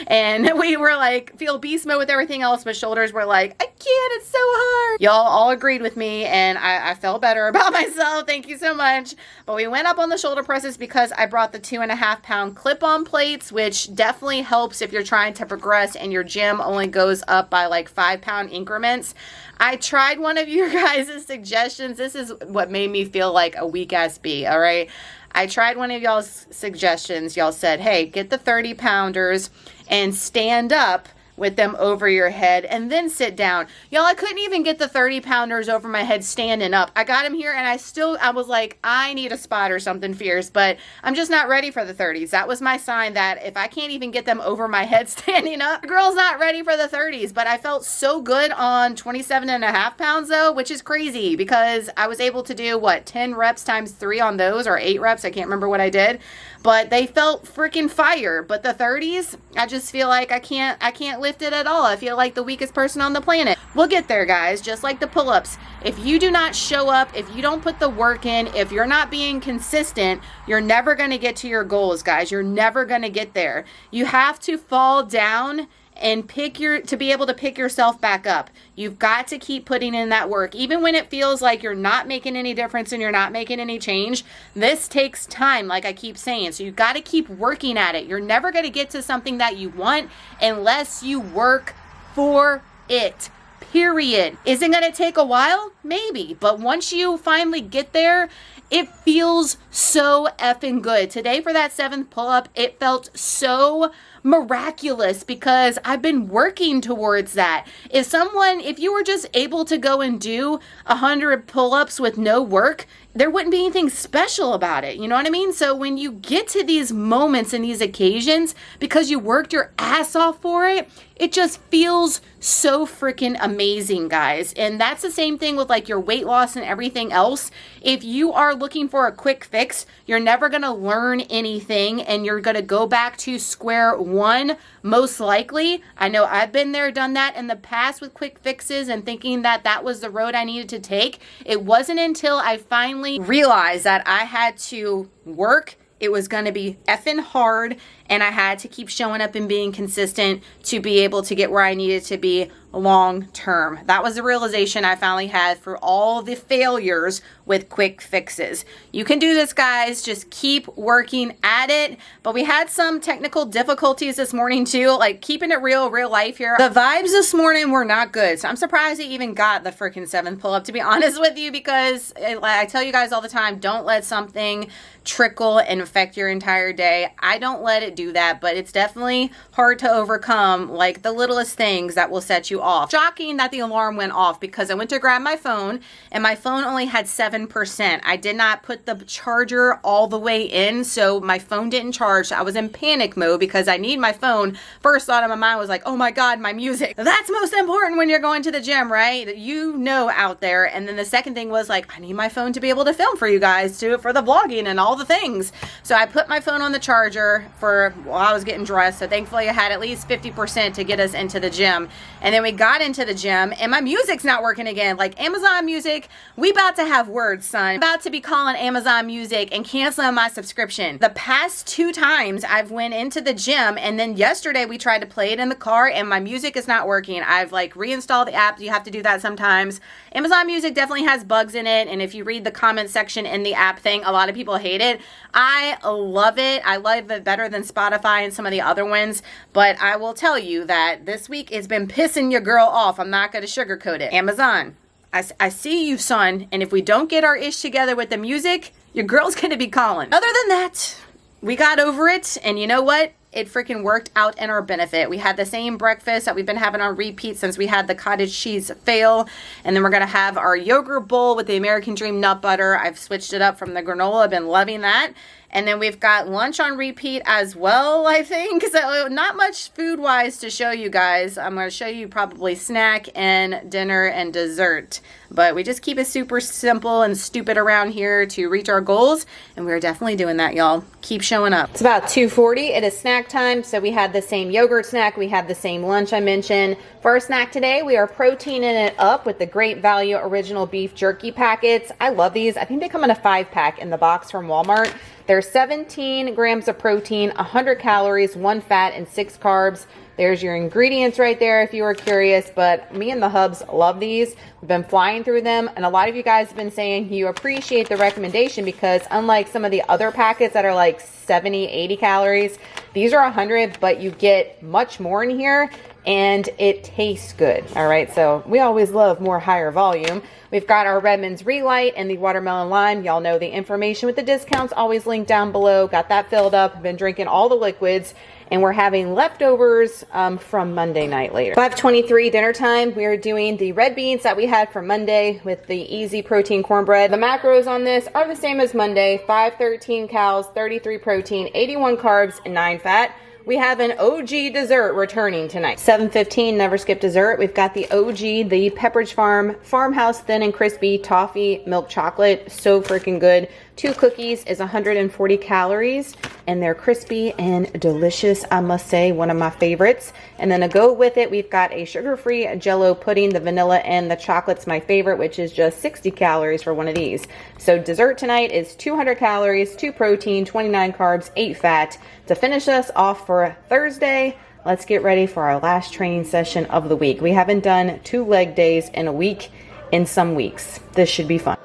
[SPEAKER 3] and we were like, feel beast mode with everything else, but shoulders were like, I can't, it's so hard. Y'all all agreed with me, and I felt better about myself. Thank you so much. But we went up on the shoulder presses because I brought the 2.5 pound clip-on plates, which definitely helps if you're trying to progress and your gym only goes up by like 5 pound increments. I tried one of you guys' suggestions. This is what made me feel like a weak ass bee, all right? I tried one of y'all's suggestions. Y'all said, hey, get the 30 pounders and stand up with them over your head and then sit down. Y'all, I couldn't even get the 30 pounders over my head standing up. I got them here and I was like, I need a spot or something fierce, but I'm just not ready for the 30s. That was my sign that if I can't even get them over my head standing up, the girl's not ready for the 30s. But I felt so good on 27.5 pounds though, which is crazy because I was able to do what, 10 reps times 3 on those, or 8 reps. I can't remember what I did, but they felt freaking fire. But the 30s, I just feel like I can't lift it at all. I feel like the weakest person on the planet. We'll get there, guys, just like the pull-ups. If you do not show up, if you don't put the work in, if you're not being consistent, you're never going to get to your goals, guys. You're never going to get there. You have to fall down and to be able to pick yourself back up. You've got to keep putting in that work. Even when it feels like you're not making any difference and you're not making any change, this takes time, like I keep saying. So you've got to keep working at it. You're never going to get to something that you want unless you work for it. Period. Is it going to take a while? Maybe. But once you finally get there, it feels so effing good. Today for that 7th pull-up, it felt so miraculous because I've been working towards that. If you were just able to go and do 100 pull-ups with no work, there wouldn't be anything special about it. You know what I mean? So when you get to these moments and these occasions, because you worked your ass off for it, it just feels so freaking amazing, guys. And that's the same thing with like your weight loss and everything else. If you are looking for a quick fix, you're never going to learn anything and you're going to go back to square one, most likely. I know I've been there, done that in the past with quick fixes and thinking that that was the road I needed to take. It wasn't until I finally realized that I had to work. It was going to be effing hard, and I had to keep showing up and being consistent to be able to get where I needed to be long term. That was the realization I finally had for all the failures with quick fixes. You can do this, guys. Just keep working at it. But we had some technical difficulties this morning too, like keeping it real life here. The vibes this morning were not good. So I'm surprised I even got the freaking 7th pull-up, to be honest with you, because I tell you guys all the time, don't let something trickle and affect your entire day. I don't let it do that, but it's definitely hard to overcome, like the littlest things that will set you off. Shocking that the alarm went off because I went to grab my phone and my phone only had 7%. I did not put the charger all the way in, so my phone didn't charge. I was in panic mode because I need my phone. First thought in my mind was like, oh my God, my music. That's most important when you're going to the gym, right? You know, out there. And then the second thing was like, I need my phone to be able to film for you guys for the vlogging and all the things. So I put my phone on the charger while I was getting dressed. So thankfully I had at least 50% to get us into the gym. And then we finally got into the gym and my music's not working again. Like Amazon Music, we about to have words, son. About to be calling Amazon Music and canceling my subscription. The past 2 times I've went into the gym, and then yesterday we tried to play it in the car and my music is not working. I've like reinstalled the app. You have to do that sometimes. Amazon Music definitely has bugs in it, and if you read the comment section in the app thing, a lot of people hate it. I love it. I love it better than Spotify and some of the other ones, but I will tell you that this week it's been pissing your girl off. I'm not going to sugarcoat it. Amazon, I see you, son, and if we don't get our ish together with the music, your girl's going to be calling. Other than that, we got over it, and you know what? It freaking worked out in our benefit. We had the same breakfast that we've been having on repeat since we had the cottage cheese fail. And then we're going to have our yogurt bowl with the American Dream nut butter. I've switched it up from the granola. I've been loving that. And then we've got lunch on repeat as well, I think. So not much food-wise to show you guys. I'm going to show you probably snack and dinner and dessert. But we just keep it super simple and stupid around here to reach our goals. And we're definitely doing that, y'all. Keep showing up. It's about 2:40. It is snack time. So we had the same yogurt snack. We had the same lunch I mentioned. For our snack today, we are proteining it up with the Great Value Original Beef Jerky packets. I love these. I think they come in a 5-pack in the box from Walmart. There's 17 grams of protein, 100 calories, 1 fat, and 6 carbs. There's your ingredients right there if you were curious, but me and the hubs love these. We've been flying through them, and a lot of you guys have been saying you appreciate the recommendation because unlike some of the other packets that are like 70, 80 calories, these are 100, but you get much more in here, and it tastes good. All right, so we always love more higher volume. We've got our Redmond's Relight and the watermelon lime. Y'all know the information with the discounts always linked down below. Got that filled up. Been drinking all the liquids, and we're having leftovers from Monday night later. 5:23 dinner time. We are doing the red beans that we had from Monday with the easy protein cornbread. The macros on this are the same as Monday. 513 calories, 33 protein, 81 carbs, and 9 fat. We have an OG dessert returning tonight. 7:15, never skip dessert. We've got the OG, the Pepperidge Farm Farmhouse Thin and Crispy Toffee Milk Chocolate. So freaking good. 2 cookies is 140 calories, and they're crispy and delicious, I must say. One of my favorites. And then to go with it, we've got a sugar-free Jell-O pudding. The vanilla and the chocolate's my favorite, which is just 60 calories for one of these. So dessert tonight is 200 calories, 2 protein, 29 carbs, 8 fat. To finish us off for Thursday, let's get ready for our last training session of the week. We haven't done 2 leg days in a week in some weeks. This should be fun.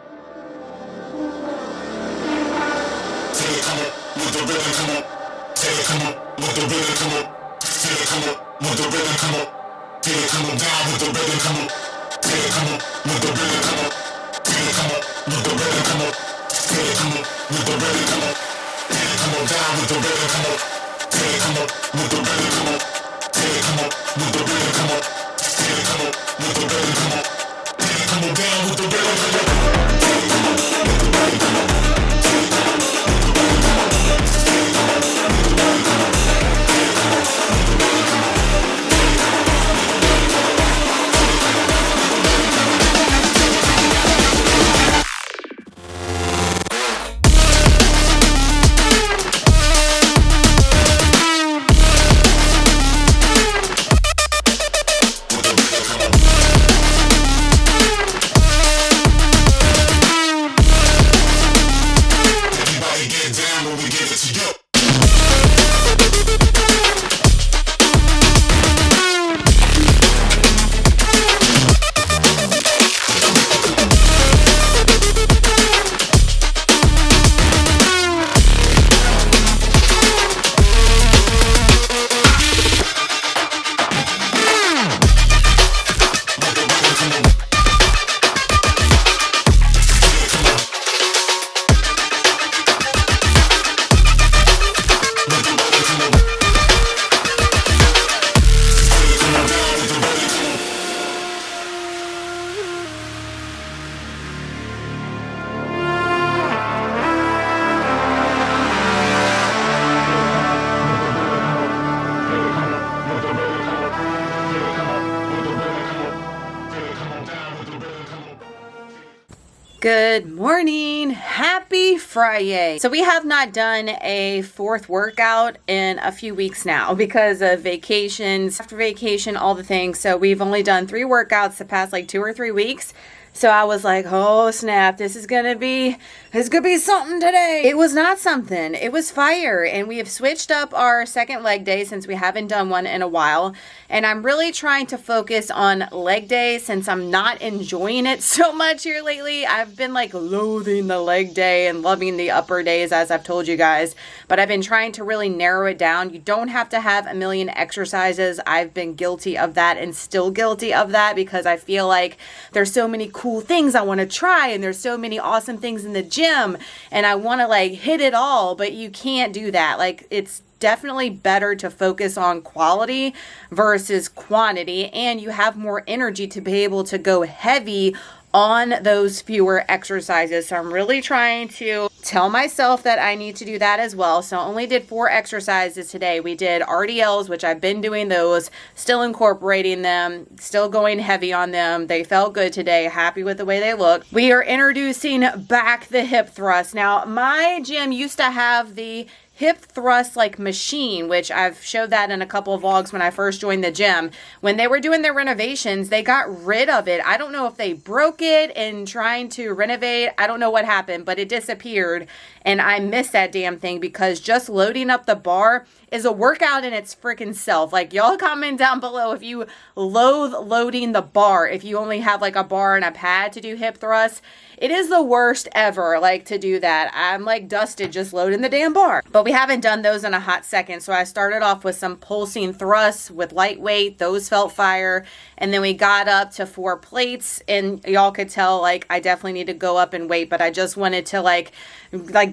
[SPEAKER 3] Good morning. Happy Friday. So we have not done a fourth workout in a few weeks now because of vacations, after vacation, all the things. So we've only done 3 workouts the past like 2 or 3 weeks. So I was like, oh snap, this is gonna be something today. It was not something, it was fire. And we have switched up our second leg day since we haven't done one in a while. And I'm really trying to focus on leg day since I'm not enjoying it so much here lately. I've been like loathing the leg day and loving the upper days, as I've told you guys. But I've been trying to really narrow it down. You don't have to have a million exercises. I've been guilty of that and still guilty of that because I feel like there's so many cool things I want to try and there's so many awesome things in the gym and I want to like hit it all, but you can't do that. Like, it's definitely better to focus on quality versus quantity, and you have more energy to be able to go heavy on those fewer exercises. So I'm really trying to tell myself that I need to do that as well. So I only did 4 exercises today. We did RDLs, which I've been doing those, still incorporating them, still going heavy on them. They felt good today, happy with the way they look. We are introducing back the hip thrust. Now, my gym used to have the hip thrust like machine, which I've showed that in a couple of vlogs when I first joined the gym. When they were doing their renovations, they got rid of it. I don't know if they broke it in trying to renovate. I don't know what happened, but it disappeared. And I miss that damn thing because just loading up the bar is a workout in its freaking self. Like, y'all comment down below if you loathe loading the bar, if you only have like a bar and a pad to do hip thrusts. It is the worst ever, like, to do that. I'm like dusted just loading the damn bar. But we haven't done those in a hot second. So I started off with some pulsing thrusts with lightweight. Those felt fire. And then we got up to 4 plates. And y'all could tell, like, I definitely need to go up in weight. But I just wanted to, like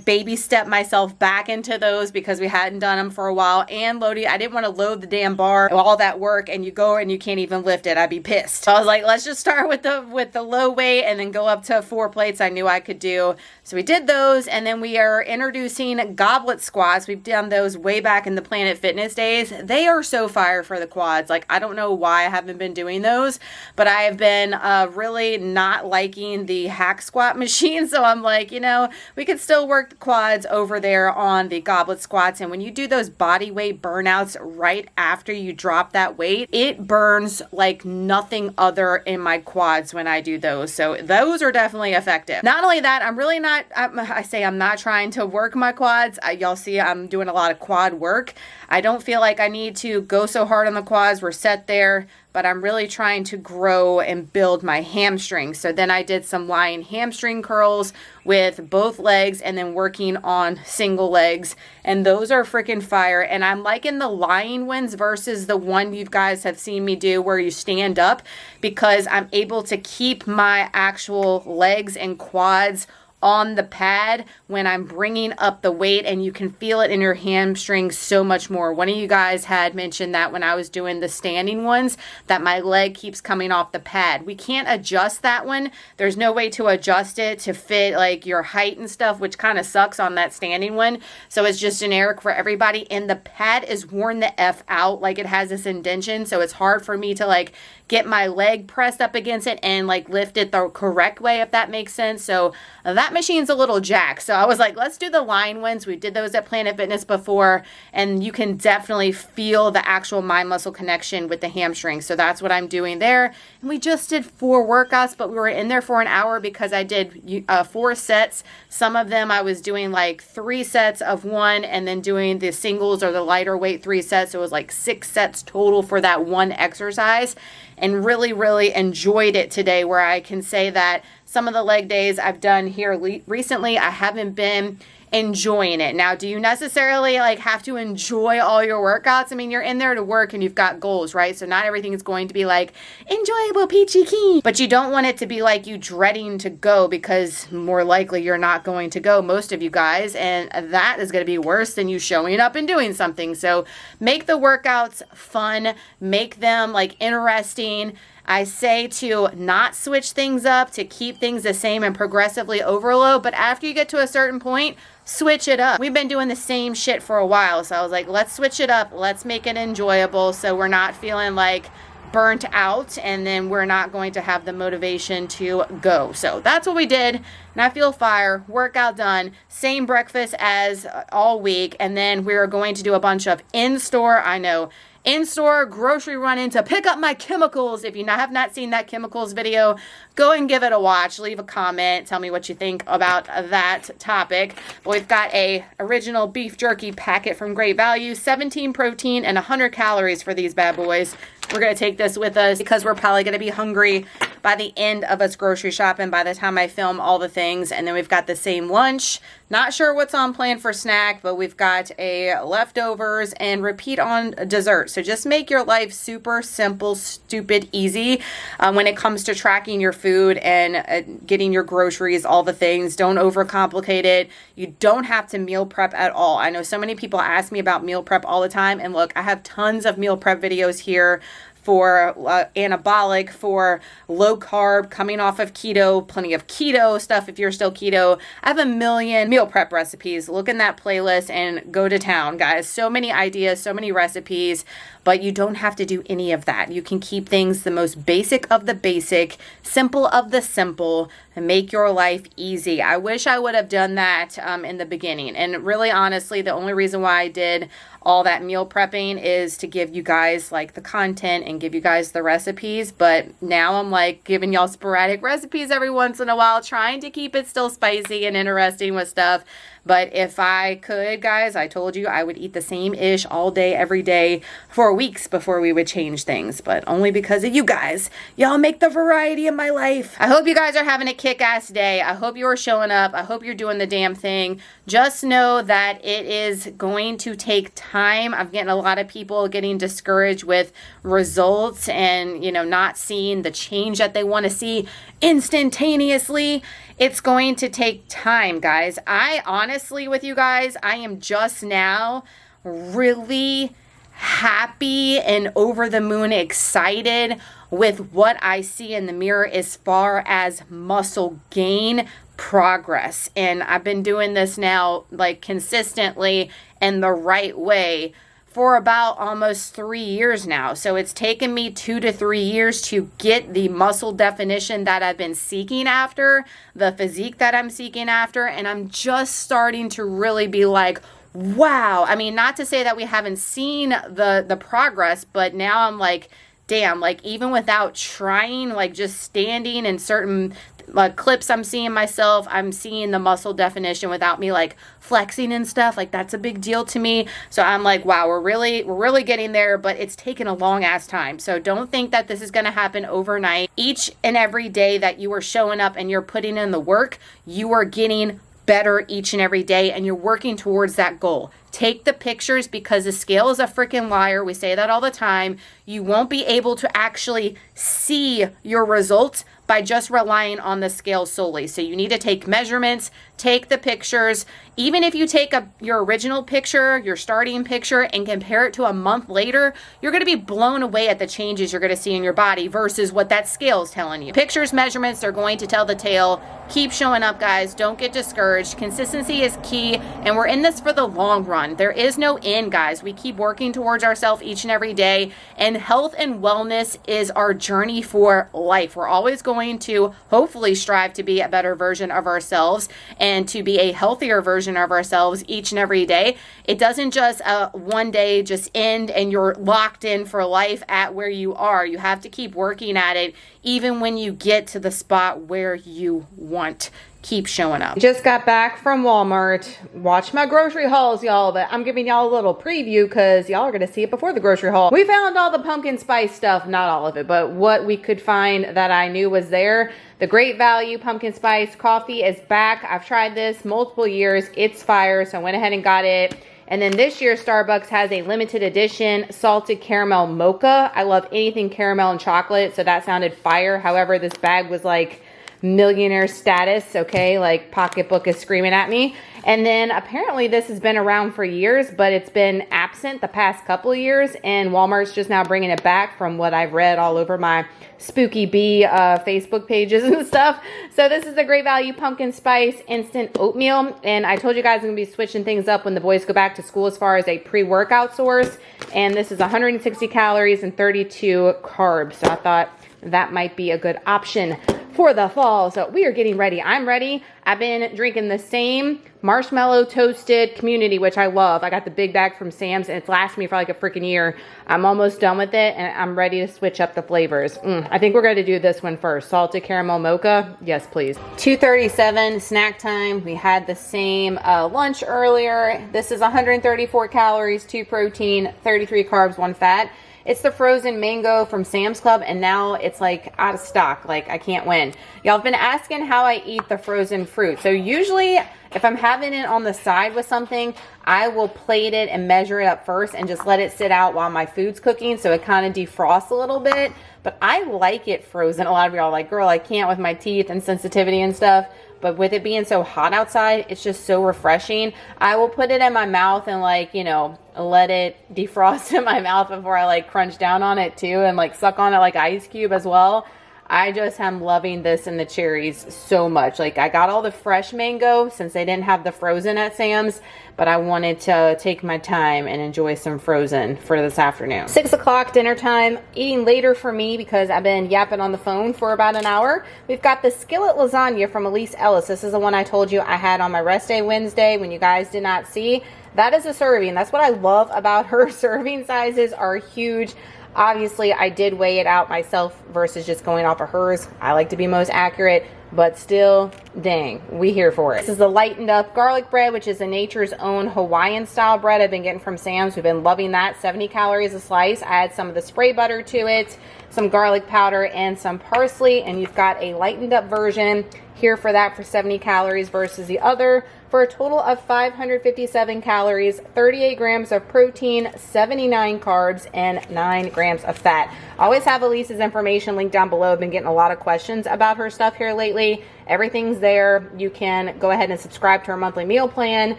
[SPEAKER 3] baby step myself back into those because we hadn't done them for a while. And loading, I didn't want to load the damn bar, all that work, and you go and you can't even lift it. I'd be pissed. So I was like, let's just start with the low weight and then go up to 4 plates I knew I could do. So we did those, and then we are introducing goblet squats. We've done those way back in the Planet Fitness days. They are so fire for the quads. Like, I don't know why I haven't been doing those, but I have been really not liking the hack squat machine. So I'm like, you know, we could still work the quads over there on the goblet squats. And when you do those body weight burnouts right after you drop that weight, it burns like nothing other in my quads when I do those. So those are definitely effective. Not only that, I'm really not, I'm not trying to work my quads. Y'all see I'm doing a lot of quad work. I don't feel like I need to go so hard on the quads. We're set there, but I'm really trying to grow and build my hamstrings. So then I did some lying hamstring curls with both legs and then working on single legs. And those are freaking fire. And I'm liking the lying ones versus the one you guys have seen me do where you stand up, because I'm able to keep my actual legs and quads on the pad when I'm bringing up the weight, and you can feel it in your hamstrings so much more. One of you guys had mentioned that when I was doing the standing ones, that my leg keeps coming off the pad. We can't adjust that one. There's no way to adjust it to fit like your height and stuff, which kind of sucks on that standing one. So it's just generic for everybody. And the pad is worn the F out. Like, it has this indentation. So it's hard for me to like get my leg pressed up against it and like lift it the correct way, if that makes sense. So that machine's a little jacked. So I was like, let's do the line ones. We did those at Planet Fitness before, and you can definitely feel the actual mind muscle connection with the hamstring. So that's what I'm doing there. And we just did 4 workouts, but we were in there for an hour because I did 4 sets. Some of them I was doing like 3 sets of one and then doing the singles or the lighter weight 3 sets. So it was like 6 sets total for that one exercise, and really, really enjoyed it today, where I can say that some of the leg days I've done here recently, I haven't been enjoying it. Now, do you necessarily like have to enjoy all your workouts? I mean, you're in there to work and you've got goals, right? So not everything is going to be like enjoyable peachy keen, but you don't want it to be like you dreading to go, because more likely you're not going to go, most of you guys, and that is going to be worse than you showing up and doing something. So make the workouts fun, make them like interesting. I say to not switch things up, to keep things the same and progressively overload, but after you get to a certain point, switch it up. We've been doing the same shit for a while, so I was like, let's switch it up. Let's make it enjoyable so we're not feeling like burnt out, and then we're not going to have the motivation to go. So that's what we did, and I feel fire. Workout done, same breakfast as all week, and then we're going to do a bunch of in-store, I know, in-store grocery run-in to pick up my chemicals. If you have not seen that chemicals video, go and give it a watch. Leave a comment. Tell me what you think about that topic. We've got a original beef jerky packet from Great Value, 17 protein and 100 calories for these bad boys. We're going to take this with us because we're probably going to be hungry by the end of us grocery shopping by the time I film all the things. And then we've got the same lunch. Not sure what's on plan for snack, but we've got a leftovers and repeat on dessert. So just make your life super simple, stupid, easy when it comes to tracking your food and getting your groceries, all the things. Don't overcomplicate it. You don't have to meal prep at all. I know so many people ask me about meal prep all the time. And look, I have tons of meal prep videos here for anabolic, for low carb, coming off of keto, plenty of keto stuff if you're still keto. I have a million meal prep recipes. Look in that playlist and go to town, guys. So many ideas, so many recipes, but you don't have to do any of that. You can keep things the most basic of the basic, simple of the simple, and make your life easy. I wish I would have done that in the beginning. And really, honestly, the only reason why I did all that meal prepping is to give you guys like the content and give you guys the recipes. But now I'm like giving y'all sporadic recipes every once in a while, trying to keep it still spicy and interesting with stuff. But if I could, guys, I told you I would eat the same ish all day, every day for weeks before we would change things. But only because of you guys. Y'all make the variety in my life. I hope you guys are having a kick-ass day. I hope you are showing up. I hope you're doing the damn thing. Just know that it is going to take time. I'm getting a lot of people getting discouraged with results and, you know, not seeing the change that they want to see instantaneously. It's going to take time, guys. I honestly, with you guys, I am just now really happy and over the moon excited with what I see in the mirror as far as muscle gain progress. And I've been doing this now like consistently and the right way for about almost 3 years now. So it's taken me 2 to 3 years to get the muscle definition that I've been seeking after, the physique that I'm seeking after, and I'm just starting to really be like, wow. I mean, not to say that we haven't seen the progress, but now I'm like, damn, like even without trying, like just standing in certain like clips I'm seeing myself, I'm seeing the muscle definition without me like flexing and stuff. Like that's a big deal to me. So I'm like, wow, we're really getting there, but it's taken a long ass time. So don't think that this is going to happen overnight. Each and every day that you are showing up and you're putting in the work, you are getting better each and every day, and you're working towards that goal. Take the pictures because the scale is a freaking liar. We say that all the time. You won't be able to actually see your results by just relying on the scale solely. So you need to take measurements, take the pictures. Even if you take your original picture, your starting picture, and compare it to a month later, you're going to be blown away at the changes you're going to see in your body versus what that scale is telling you. Pictures, measurements are going to tell the tale. Keep showing up, guys. Don't get discouraged. Consistency is key, and we're in this for the long run. There is no end, guys. We keep working towards ourselves each and every day, and health and wellness is our journey for life. We're always going to hopefully strive to be a better version of ourselves and to be a healthier version of ourselves each and every day. It doesn't just one day just end and you're locked in for life at where you are. You have to keep working at it even when you get to the spot where you want. Keep showing up. Just got back from Walmart. Watch my grocery hauls, y'all, but I'm giving y'all a little preview because y'all are going to see it before the grocery haul. We found all the pumpkin spice stuff, not all of it, but what we could find that I knew was there. The Great Value pumpkin spice coffee is back. I've tried this multiple years. It's fire, so I went ahead and got it. And then this year, Starbucks has a limited edition salted caramel mocha. I love anything caramel and chocolate, so that sounded fire. However, this bag was like millionaire status, okay? Like pocketbook is screaming at me. And then apparently this has been around for years, but it's been absent the past couple of years, and Walmart's just now bringing it back from what I've read all over my Spooky Bee Facebook pages and stuff. So this is the Great Value Pumpkin Spice Instant Oatmeal, and I told you guys I'm going to be switching things up when the boys go back to school as far as a pre-workout source, and this is 160 calories and 32 carbs, so I thought that might be a good option for the fall. So we are getting ready. I'm ready. I've been drinking the same marshmallow toasted community, which I love. I got the big bag from Sam's and it's lasted me for like a freaking year. I'm almost done with it and I'm ready to switch up the flavors. I think we're going to do this one first. Salted caramel mocha. Yes, please. 2:37 snack time. We had the same lunch earlier. This is 134 calories, 2 protein, 33 carbs, 1 fat. It's the frozen mango from Sam's Club, and now it's like out of stock. Like, I can't win. Y'all have been asking how I eat the frozen fruit. So usually if I'm having it on the side with something, I will plate it and measure it up first and just let it sit out while my food's cooking so it kind of defrosts a little bit. But I like it frozen. A lot of y'all are like, girl, I can't with my teeth and sensitivity and stuff. But with it being so hot outside, it's just so refreshing. I will put it in my mouth and like, you know, let it defrost in my mouth before I like crunch down on it too and like suck on it like ice cube as well. I just am loving this and the cherries so much. Like, I got all the fresh mango since they didn't have the frozen at Sam's, but I wanted to take my time and enjoy some frozen for this afternoon. 6 o'clock dinner time. Eating later for me because I've been yapping on the phone for about an hour. We've got the skillet lasagna from Elise Ellis. This is the one I told you I had on my rest day Wednesday when you guys did not see. That is a serving. That's what I love about her. Serving sizes are huge. Obviously, I did weigh it out myself versus just going off of hers. I like to be most accurate, but still, dang, we here for it. This is the lightened up garlic bread, which is a Nature's Own Hawaiian style bread I've been getting from Sam's. We've been loving that. 70 calories a slice. I add some of the spray butter to it, some garlic powder, and some parsley. And you've got a lightened up version here for that for 70 calories versus the other for a total of 557 calories, 38 grams of protein, 79 carbs, and 9 grams of fat. I always have Elise's information linked down below. I've been getting a lot of questions about her stuff here lately. Everything's there. You can go ahead and subscribe to her monthly meal plan.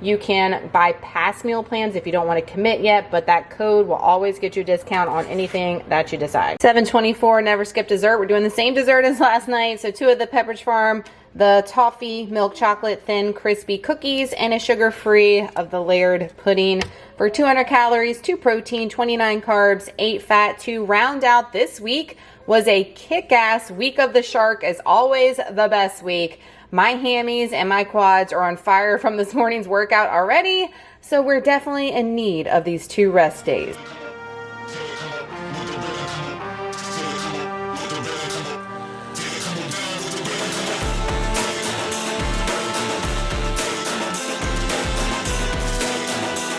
[SPEAKER 3] You can bypass meal plans if you don't want to commit yet, but that code will always get you a discount on anything that you decide. 7:24, never skip dessert. We're doing the same dessert as last night. So 2 of the Pepperidge Farm, the toffee milk chocolate thin crispy cookies, and a sugar-free of the layered pudding for 200 calories, 2 protein, 29 carbs, 8 fat. To round out this week was a kick-ass week of the shark, as always the best week. My hammies and my quads are on fire from this morning's workout already, so we're definitely in need of these 2 rest days.